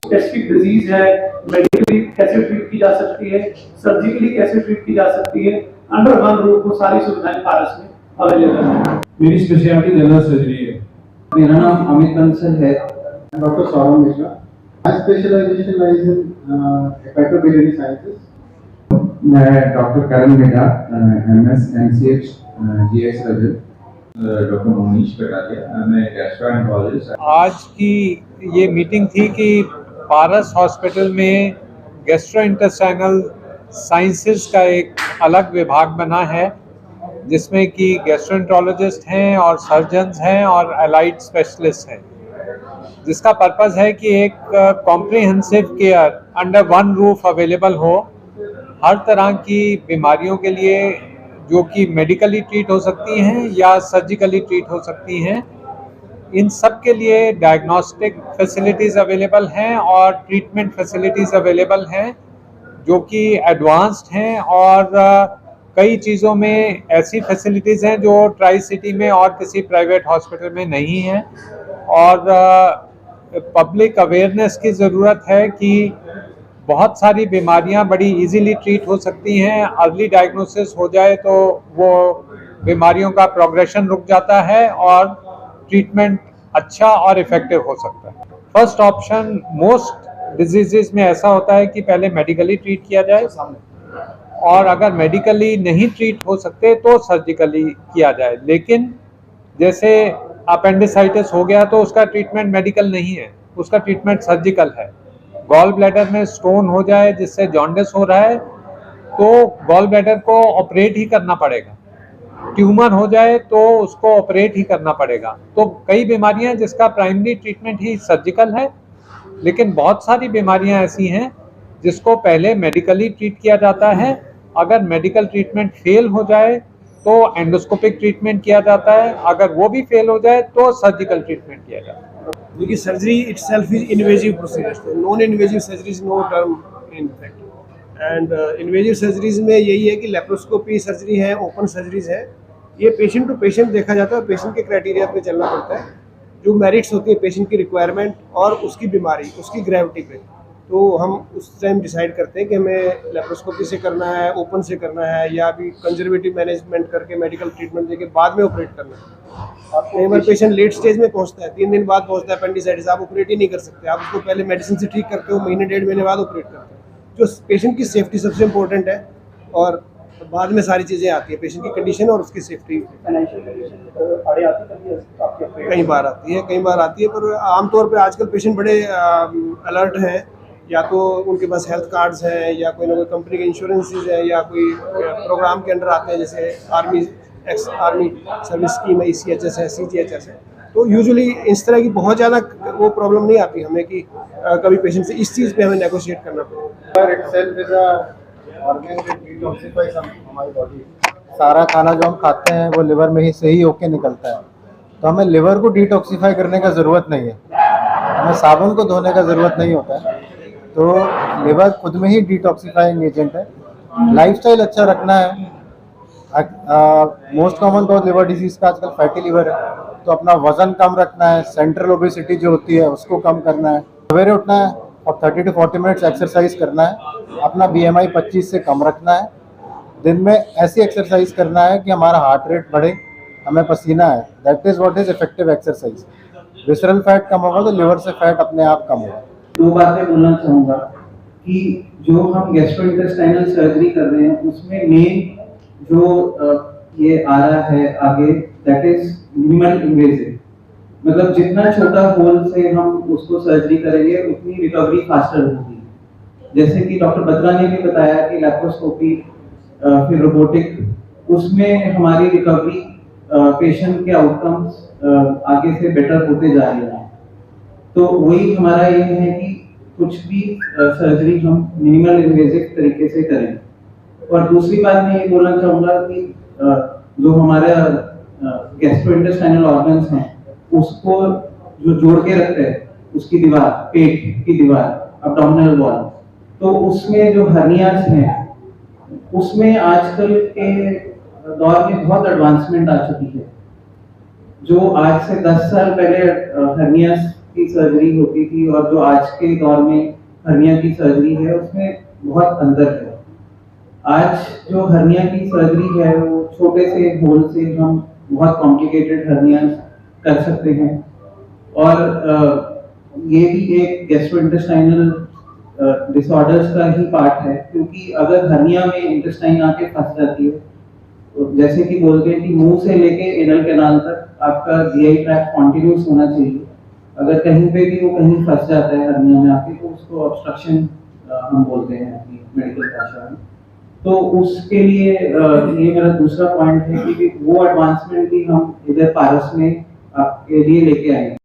Specific disease है, medically कैसे treat की जा सकती है, सर्जिकली कैसे ट्रीट की जा सकती है, अंडर वन रूफ वो सारी सुविधाएं पारस में अवेलेबल है। मेरी स्पेशलिटी जनरल सर्जरी है। मेरा नाम अमित कंसल है। Doctor Saurabh Mishra. My specialization lies in hepatobiliary sciences. मैं doctor Karan Mehra, MS MCH GI surgeon. Doctor Monish Kataria, मैं गैस्ट्रोएंटरोलॉजिस्ट। आज की ये मीटिंग थी कि पारस हॉस्पिटल में गैस्ट्रोइंटेस्टाइनल साइंसेस का एक अलग विभाग बना है, जिसमें कि गैस्ट्रोएंटरोलॉजिस्ट हैं और सर्जन्स हैं और एलाइड स्पेशलिस्ट हैं, जिसका पर्पस है कि एक comprehensive care under one roof available हो हर तरह की बीमारियों के लिए, जो कि मेडिकली ट्रीट हो सकती हैं या सर्जिकली ट्रीट हो सकती हैं। इन सब के लिए डायग्नोस्टिक फैसिलिटीज़ अवेलेबल हैं और ट्रीटमेंट फैसिलिटीज़ अवेलेबल हैं जो कि एडवांस्ड हैं, और कई चीज़ों में ऐसी फैसिलिटीज़ हैं जो ट्राई सिटी में और किसी प्राइवेट हॉस्पिटल में नहीं हैं। और पब्लिक अवेयरनेस की ज़रूरत है कि बहुत सारी बीमारियां बड़ी इजीली ट्रीट हो सकती हैं। अर्ली डायग्नोसिस हो जाए तो वो बीमारियों का प्रोग्रेशन रुक जाता है और ट्रीटमेंट अच्छा और इफ़ेक्टिव हो सकता है। फर्स्ट ऑप्शन मोस्ट डिजीज़ में ऐसा होता है कि पहले मेडिकली ट्रीट किया जाए, और अगर मेडिकली नहीं ट्रीट हो सकते तो सर्जिकली किया जाए। लेकिन जैसे अपेंडिसाइटिस हो गया तो उसका ट्रीटमेंट मेडिकल नहीं है, उसका ट्रीटमेंट सर्जिकल है। गॉल ब्लैडर में स्टोन हो जाए जिससे जॉन्डिस हो रहा है तो गॉल ब्लैडर को ऑपरेट ही करना पड़ेगा। ट्यूमर हो जाए तो उसको ऑपरेट ही करना पड़ेगा। तो कई बीमारियां जिसका प्राइमरी ट्रीटमेंट ही सर्जिकल है, लेकिन बहुत सारी बीमारियां ऐसी हैं जिसको पहले मेडिकली ट्रीट किया जाता है। अगर मेडिकल ट्रीटमेंट फेल हो जाए तो एंडोस्कोपिक ट्रीटमेंट किया जाता है, अगर वो भी फेल हो जाए तो सर्जिकल ट्रीटमेंट किया जाता है। क्योंकि surgery itself is invasive procedure, non invasive surgery is no term in fact. And invasive surgeries में यही है कि लेप्रोस्कोपी सर्जरी है, ओपन सर्जरीज है, ये पेशेंट टू पेशेंट देखा जाता है, पेशेंट के क्राइटेरिया पे चलना पड़ता है। जो मेरिट्स होती है पेशेंट की रिक्वायरमेंट और उसकी बीमारी, उसकी ग्रेविटी पे, तो हम उस टाइम डिसाइड करते हैं कि हमें लेप्रोस्कोपी से करना है, ओपन से करना है, या अभी कंजर्वेटिव मैनेजमेंट करके मेडिकल ट्रीटमेंट देके बाद में ऑपरेट करना है। कई बार पेशेंट लेट स्टेज में पहुंचता है, 3 दिन बाद पहुंचता है अपेंडिसाइटिस, आप ऑपरेट ही नहीं कर सकते, आप उसको पहले मेडिसिन से ठीक करते हो, महीने 1.5 महीने बाद ऑपरेट करते हो। जो पेशेंट की सेफ्टी सबसे इम्पोर्टेंट है, और बाद में सारी चीज़ें आती है, पेशेंट की कंडीशन और उसकी सेफ्टी। कई बार आती है, पर आमतौर पर आजकल पेशेंट बड़े अलर्ट हैं, या तो उनके पास हेल्थ कार्ड्स हैं, या कोई ना कोई कंपनी के इंश्योरेंसेज है, या कोई प्रोग्राम के अंडर आते हैं, जैसे आर्मी सर्विस स्कीम है, ECHS है, CGHS है। तो यूजुअली इस तरह की बहुत ज़्यादा वो प्रॉब्लम नहीं आती हमें कि कभी पेशेंट से इस चीज़ पे हमें नेगोशिएट करना पड़े। सारा खाना जो हम खाते हैं वो लिवर में ही सही होके निकलता है, तो हमें लिवर को डिटॉक्सिफाई करने का ज़रूरत नहीं है, हमें साबुन को धोने का ज़रूरत नहीं होता है। तो लिवर खुद में ही डिटॉक्सिफाइंग एजेंट है। लाइफस्टाइल अच्छा रखना है। Most common cause liver disease का आजकल फैटी लिवर है, तो अपना वजन कम रखना है, सेंट्रल ओबेसिटी जो होती है उसको कम करना है, सवेरे उठना है और 30 to 40 मिनट्स एक्सरसाइज करना है, अपना BMI 25 से कम रखना है, दिन में ऐसी एक्सरसाइज करना है कि हमारा हार्ट रेट बढ़े, हमें पसीना है। That is what is effective exercise. Visceral fat कम होगा तो लिवर से फैट अपने आप कम होगा। 2 बातें बोलना चाहूँगा कि जो हम गैस्ट्रोइंटेस्टाइनल सर्जरी कर रहे हैं उसमें मेन जो ये आ रहा है आगे, दैट इज मिनिमल इन्वेजिव। मतलब जितना छोटा होल से हम उसको सर्जरी करेंगे उतनी रिकवरी फास्टर होगी। जैसे कि डॉक्टर बत्रा ने भी बताया कि लैप्रोस्कोपी फिर रोबोटिक, उसमें हमारी रिकवरी पेशेंट के आउटकम्स आगे से बेटर होते जा रहे हैं। तो वही हमारा ये है कि कुछ भी सर्जरी हम मिनिमल इन्वेजिव तरीके से करें। और दूसरी बात मैं ये बोलना चाहूँगा कि जो हमारा गैस्ट्रोइंटेस्टाइनल ऑर्गन्स हैं उसको जो जोड़ के रखते हैं, उसकी दीवार, पेट की दीवार, अब्डोमिनल वॉल, तो उसमें जो हर्नियास हैं उसमें आजकल के दौर में बहुत एडवांसमेंट आ चुकी है। जो आज से 10 साल पहले हर्नियास की सर्जरी होती थी और जो आज के दौर में हर्निया की सर्जरी है उसमें बहुत अंतर है। आज जो हर्निया की सर्जरी है वो छोटे से होल से हम बहुत कॉम्प्लिकेटेड हर्निया कर सकते हैं और ये भी एक गैस्ट्रोइंटेस्टाइनल डिसऑर्डर्स का ही पार्ट है, क्योंकि अगर हर्निया में इंटेस्टाइन आके फंस जाती है तो जैसे कि बोलते हैं कि मुंह से लेके एनल कैनाल तक आपका जीआई ट्रैक्ट कॉन्टिन्यूस होना चाहिए। अगर कहीं पे भी वो कहीं फंस जाता है हर्निया में आके तो उसको ऑब्स्ट्रक्शन हम बोलते हैं अपनी मेडिकल भाषा में। तो उसके लिए ये मेरा दूसरा पॉइंट है कि वो एडवांसमेंट भी हम इधर पारस में आपके लिए लेके आएंगे।